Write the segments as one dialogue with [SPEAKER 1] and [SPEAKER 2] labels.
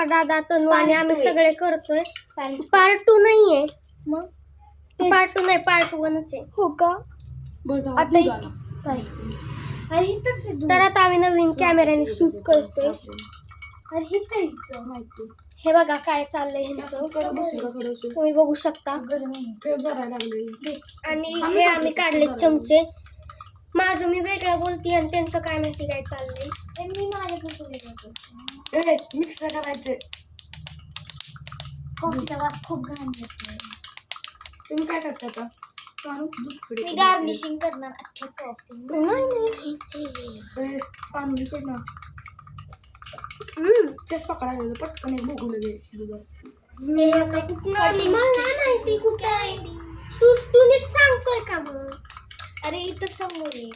[SPEAKER 1] दादा तनू आणि आम्ही सगळे करतोय. पार्ट 2 नाहीये, मग पार्ट 2 नाही, पार्ट 1च आहे. हो का? आता काय तर आता आम्ही नवीन कॅमेऱ्याने शूट करतोय. हे बघा काय चाललंय ह्यांचं, तुम्ही बघू शकता. आणि हे आम्ही काढले चमचे. माझं मी वेगळं बोलते आणि त्यांचं काय माहिती काय चाललंय. मी मिक्स करायचंय. कॉफीचा वास खूप घाण येतोय. तुम्ही काय करता आता? मी गार्निशिंग करणार अख्ख्या कॉफी. नाही तेच पकडायला पटकन एक भोगून ती कुठे आहे. तू नीट सांगतोय का मग? अरे इथं समोर आहे.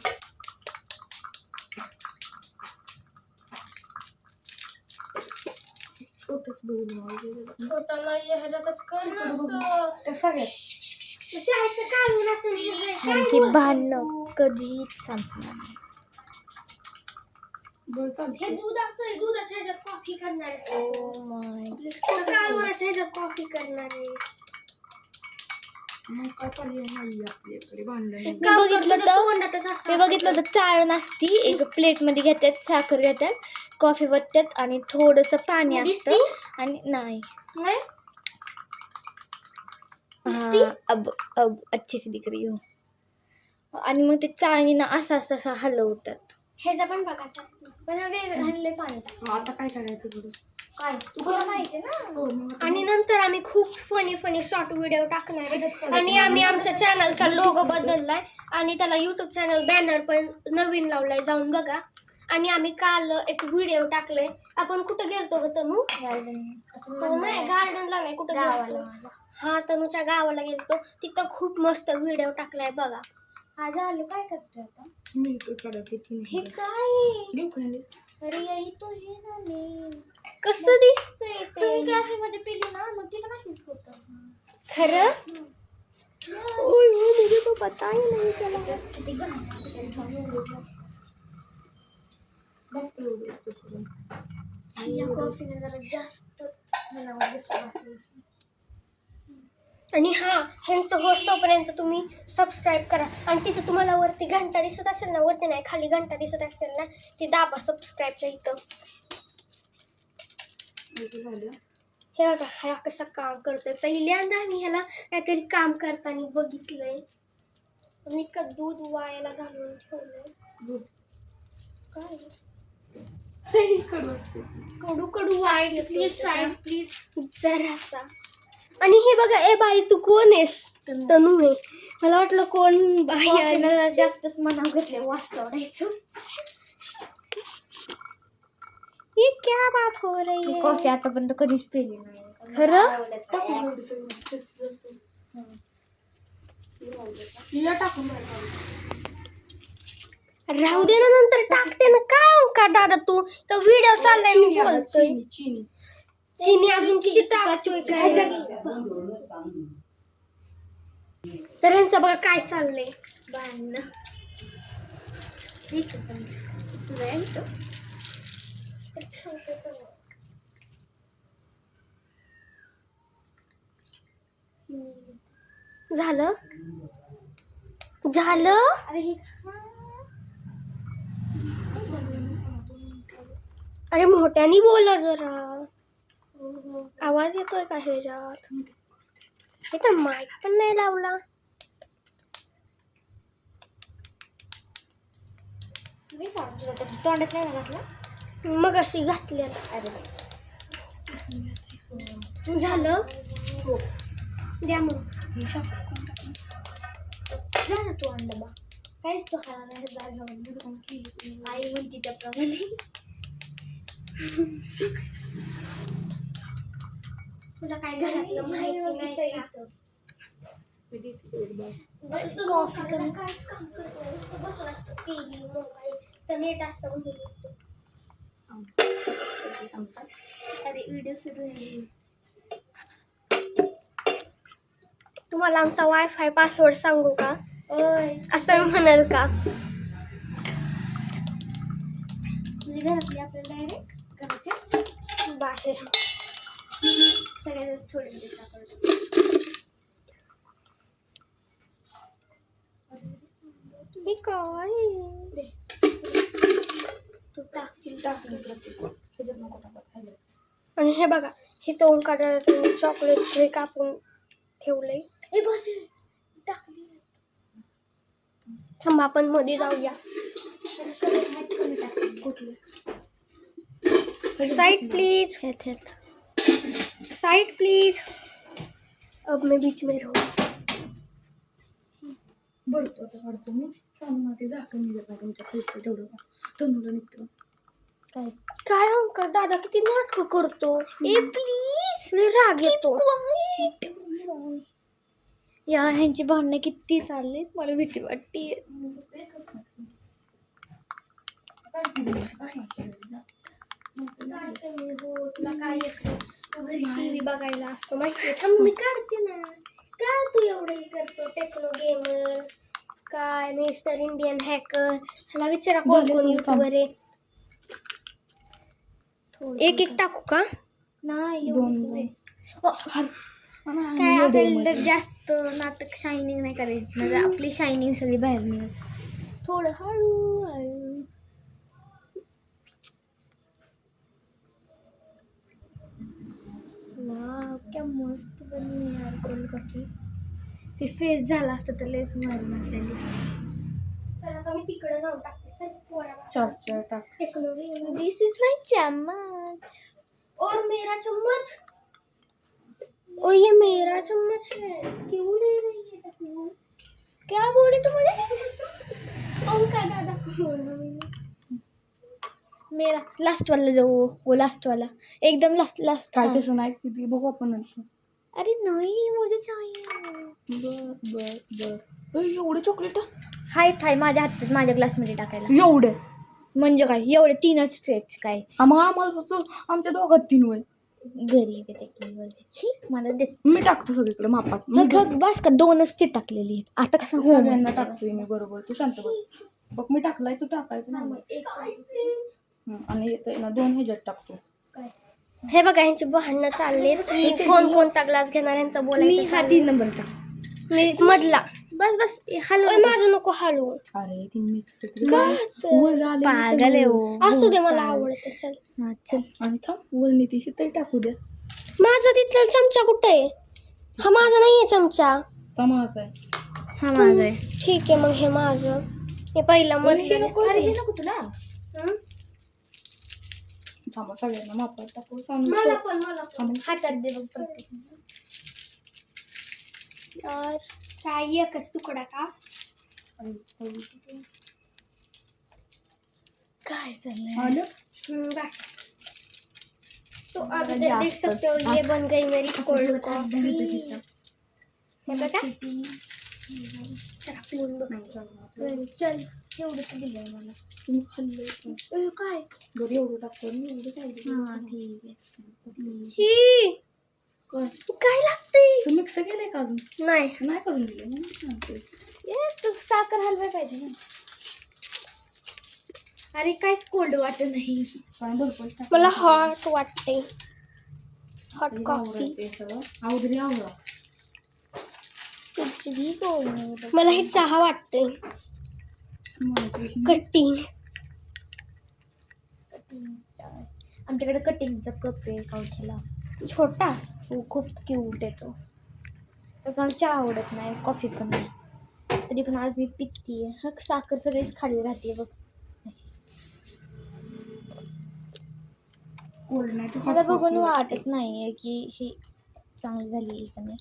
[SPEAKER 1] छोटा नाहीये ह्याच्यातच कर ना. ह्यांची भांडणं कधीच संपणार नाही. हे दुधाचं आहे, दुधाच्या ह्याच्यात कॉफी करणार आहे. कालवणाच्या ह्याच्यात कॉफी करणार आहे. बघितलं तर चाळण असती, एक प्लेट मध्ये घेतात, साखर घेतात, कॉफी वततात आणि थोडस पाणी असतं आणि नाही अब अच्छे से दिख रही हो. आणि मग ते चाळणीनं असं हलवतात. ह्याचा पण बघायचा पण हल्ले पाणी. आता काय करायचं काय तुला माहिती ना. आणि नंतर आम्ही खूप फनी शॉर्ट व्हिडिओ टाकणार आहे. आणि आम्ही आमच्या चॅनलचा लोगो बदललाय आणि त्याला युट्यूब चॅनल बॅनर पण नवीन लावलाय, जाऊन बघा. आणि आम्ही काल एक व्हिडिओ टाकले. आपण कुठं गेलतो ग तनू? नाही गार्डनला नाही, कुठं गावाला. हा तनूच्या गावाला गेलतो. तिथं खूप मस्त व्हिडिओ टाकलाय बघा. आज आलो काय करतोय आता? हे काय अरे यही तो हे ना मी कसं दिसतंय ते. तुम्ही कॅफे मध्ये पिली ना, मग तिला मेसेज होतं खरं. ओय हो मुझे तो पता ही नहीं चला. किती घाण या कॉफीने जरा जास्त मला वाटतं. आणि हा ह्यांचं होस्ट तोपर्यंत तुम्ही सबस्क्राईब करा. आणि तिथं तुम्हाला वरती घंटा दिसत असेल ना, वरती नाही खाली घंटा दिसत असेल ना, ती दाबा सबस्क्राईबच्या इथं. हे बघा हा कसं काम करतोय. पहिल्यांदा मी ह्याला काहीतरी काम करताना बघितलंय. मी का दूध वायाला घालून ठेवलंय. काय कडू वाढ प्लीज जरासा. आणि हे बघा, ए बाई तू कोण आहेस? तनू आहे. मला वाटलं कोण बाई आहे. जास्तच मनाव घेतले वास सोडायचं. ये क्या बात हो रही है? कॉफी आतापर्यंत कधीच पिली नाही खरं. राहू दे ना, नंतर टाकते ना. काय का दादा तू तर व्हिडिओ चाललाय मी बोलतोय. चीनी अजून किती टाकायची. तर ह्यांचं बघा काय चाललंय भांडणं. झालं अरे मोठ्याने बोला जरा, आवाज येतोय का ह्याच्यात? इथं माईक पण नाही लावला. तोंडात नाही घातला मग अशी घातली. झालं हो द्या मग. जा ना तू अंडा बा. काहीच तो खाला नाही जागा आई म्हणती त्याप्रमाणे. तुला काय घरातलं माहिती नाही का? कॉफी करून काहीच काम करतो, बसून असतो. टीव्ही मोबाईल तर नेट असतं म्हणून. अरे व्हिडिओ सुरू आहे. तुम्हाला आमचा वायफाय पासवर्ड सांगू का? असं म्हणाल का? म्हणजे घरातली आपल्याला डायरेक्ट घराच्या बाहेर सगळ्यात थोडे साखर हे काय तू आणि हे बघा हे तोंड काढायला चॉकलेट हे कापून ठेवलंय. हे बस टाकली. थांबा आपण मध्ये जाऊया. Side please. Side please. अब मैं बीच में रहूं.
[SPEAKER 2] भरतो आता काढतो मी. ते झाकण निघत तुमच्या खायचं तेवढं तनुला निघतो.
[SPEAKER 1] काय अंकल दादा किती नाटक करतो. ए प्लीज राग येतो. या ह्यांची भांडणं किती चालले मला भीती वाटते. तुला काय तू घरी टीव्ही बघायला असतो माहिती. थांब मी काढते ना. काय तू एवढं करतो. टेक्नो गेमर काय मिस्टर इंडियन हॅकर ह्याला विचारा कोण कोण युट्यूबर आहे. एक एक टाकू का नाही काय आपल्याला जास्त नाटक शायनिंग नाही करायची ना. आपली शायनिंग सगळी बाहेर निघेल. थोडं हळू हळू. वाव क्या मस्त बनी यार कोलकाती. ते फेस झाला असतं तर लयच मजा आली असती. तर आता मी तिकडे जाऊन टाकते.
[SPEAKER 2] चार टाक.
[SPEAKER 1] दिस इज माय चम्मच और मेरा चम्मच. ओ ये मेरा चम्मच है. क्यों ले रही है टकलू. क्या बोले तू मुझे. ओंकार दादा को बोलना मेरा लास्ट वाला जो वो लास्ट वाला एकदम लास्ट
[SPEAKER 2] काय तसं नाही किती बघू आपण नंतर.
[SPEAKER 1] अरे नहीं मुझे चाहिए.
[SPEAKER 2] बर एवढे चॉकलेट
[SPEAKER 1] हाय माझ्या हातात माझ्या ग्लासमध्ये टाकायला.
[SPEAKER 2] एवढे
[SPEAKER 1] म्हणजे काय एवढे 3च आहेत काय.
[SPEAKER 2] मग आम्हाला फक्त आमच्या दोघात 3 वय.
[SPEAKER 1] गरीब आहे टेक्नॉलॉजीची. मला देत
[SPEAKER 2] मी टाकतो सगळीकडे मापात.
[SPEAKER 1] बस का 2च ती टाकलेली आहेत. आता कसं हो
[SPEAKER 2] सगळ्यांना टाकतोय मी बरोबर. तू शांत बघ मी टाकलाय तू टाकायचं ना. आणि येतोय ना 2 ह्याच्यात टाकतो.
[SPEAKER 1] हे बघा ह्यांची भांडणं चालले. कोण कोणता ग्लास घेणार ह्यांचा बोलायचं.
[SPEAKER 2] हा 3 नंबरचा
[SPEAKER 1] मी मधला. बस हलव माझं नको हलवू.
[SPEAKER 2] अरे ती मिक्स
[SPEAKER 1] पागल आहे हो. असू दे मला आवडतं. चल
[SPEAKER 2] आणि थांब वरणी ती शिताई टाकू द्या.
[SPEAKER 1] माझा तिथला चमचा कुठे आहे. हा माझा नाहीये चमचा.
[SPEAKER 2] माझा आहे.
[SPEAKER 1] हा माझा आहे. ठीक आहे मग हे माझं. हे पहिला मधलं
[SPEAKER 2] नको तुला. थांबा सगळ्यांना मापात टाकू.
[SPEAKER 1] मला पण हातात दे बघ प्रत्येक. तर काय एकच तुकडा का.
[SPEAKER 2] काय चाललंय.
[SPEAKER 1] बस तो आप देख सकते हो ये बन गई मेरी कोल्ड कॉफी. हे बघा चल एवढं तर दिलंय मला.
[SPEAKER 2] तुम्ही खाल्लंय
[SPEAKER 1] काय
[SPEAKER 2] घरी एवढं टाकतो एवढं काय.
[SPEAKER 1] ठीक आहे. काय लागतंय.
[SPEAKER 2] मिक्स केलंय का अजून
[SPEAKER 1] नाही
[SPEAKER 2] करून दिलं.
[SPEAKER 1] तू साखर हलवाय पाहिजे ना. अरे काहीच कोल्ड वाटत नाही. मला हॉट वाटते. हॉट कॉफी मला हे चहा वाटते. कटिंग आमच्याकडे कटिंगचा कप आहे कवठ्याला छोटा. खूप क्यूट आहे तो. तर मला चहा आवडत नाही कॉफी पण नाही. तरी पण आज मी पितीये. हा साखर सगळीच खाली राहते बघ अशी. मला बघून वाटत नाहीये की ही चांगली झाली का नाही.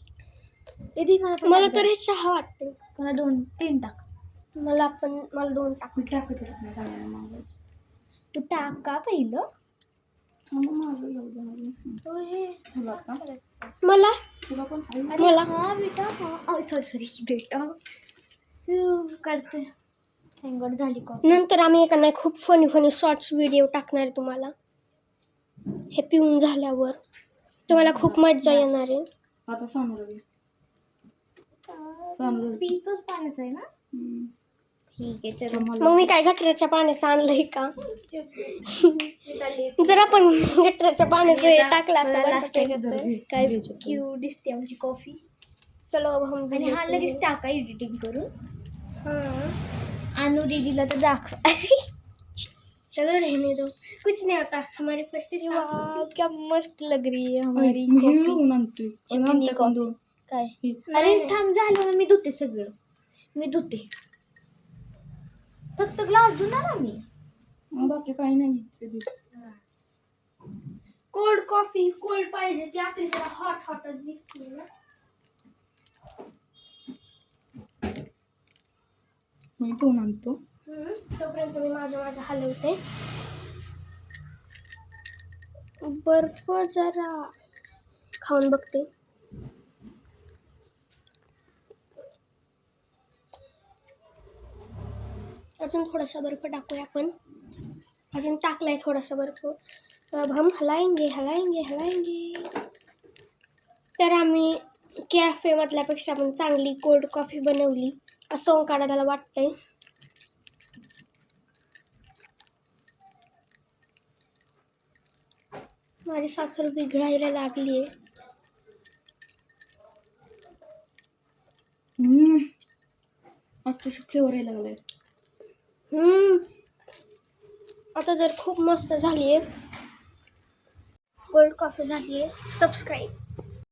[SPEAKER 1] मला तर हे चहा वाटते. मला 2-3 टाक. मला 2 टाक. तू टाक का पहिलं. मला हा बेटा हा सॉरी बेटा करते. हँगर झाली का. नंतर आम्ही एका नाही खूप फनी शॉर्ट्स व्हिडिओ टाकणार आहे तुम्हाला. हे पिऊन झाल्यावर तुम्हाला खूप मजा येणार आहे.
[SPEAKER 2] आता
[SPEAKER 1] पीचच पाण्याचं आहे ना. ठीक आहे चलो.
[SPEAKER 3] मग मी काय गटराच्या पाण्याचं आणलंय का? जर आपण गटराच्या पाण्याचं टाकलं असतं
[SPEAKER 1] काय क्यू दिसते आमची कॉफी.
[SPEAKER 3] चलो अब हम भी
[SPEAKER 1] आणि हा
[SPEAKER 3] लेते
[SPEAKER 1] लगेच
[SPEAKER 3] हैं.
[SPEAKER 1] टाका एडिटिंग करून.
[SPEAKER 3] हाँ
[SPEAKER 1] अनु दीदीला तर दाखव.
[SPEAKER 3] चलो रहने दो, कुछ नहीं होता हमारे पर से
[SPEAKER 1] वाह क्या मस्त लग रही है हमारी
[SPEAKER 2] मी
[SPEAKER 1] कॉफी.
[SPEAKER 2] घेऊन आणतोय
[SPEAKER 1] चिकनी कॉफी. काय अरे थांब झालं ना, मी धुते सगळं. मी धुते फक्त ग्लास धुणार ना मी.
[SPEAKER 2] बाकी काही नाही.
[SPEAKER 3] कोल्ड कॉफी कोल्ड पाहिजे ती आपली जरा हॉट हॉटच दिसते ना.
[SPEAKER 2] मी घेऊन आणतो.
[SPEAKER 3] तोपर्यंत मी माझं हलवते. बर्फ जरा खाऊन बघते. अजून थोडासा बर्फ टाकूया आपण. अजून टाकलाय थोडासा बर्फ. अब हम हलाएंगे हलाएंगे हलाएंगे. तर आम्ही कॅफे मधल्यापेक्षा पण चांगली कोल्ड कॉफी बनवली असं ओंकाराला वाटतंय. माझी साखर विघळायला लागली आहे.
[SPEAKER 2] आता फ्लेवर यायला लागलाय.
[SPEAKER 3] आता जर खूप मस्त झाली आहे कोल्ड कॉफी झाली आहे. सबस्क्राईब.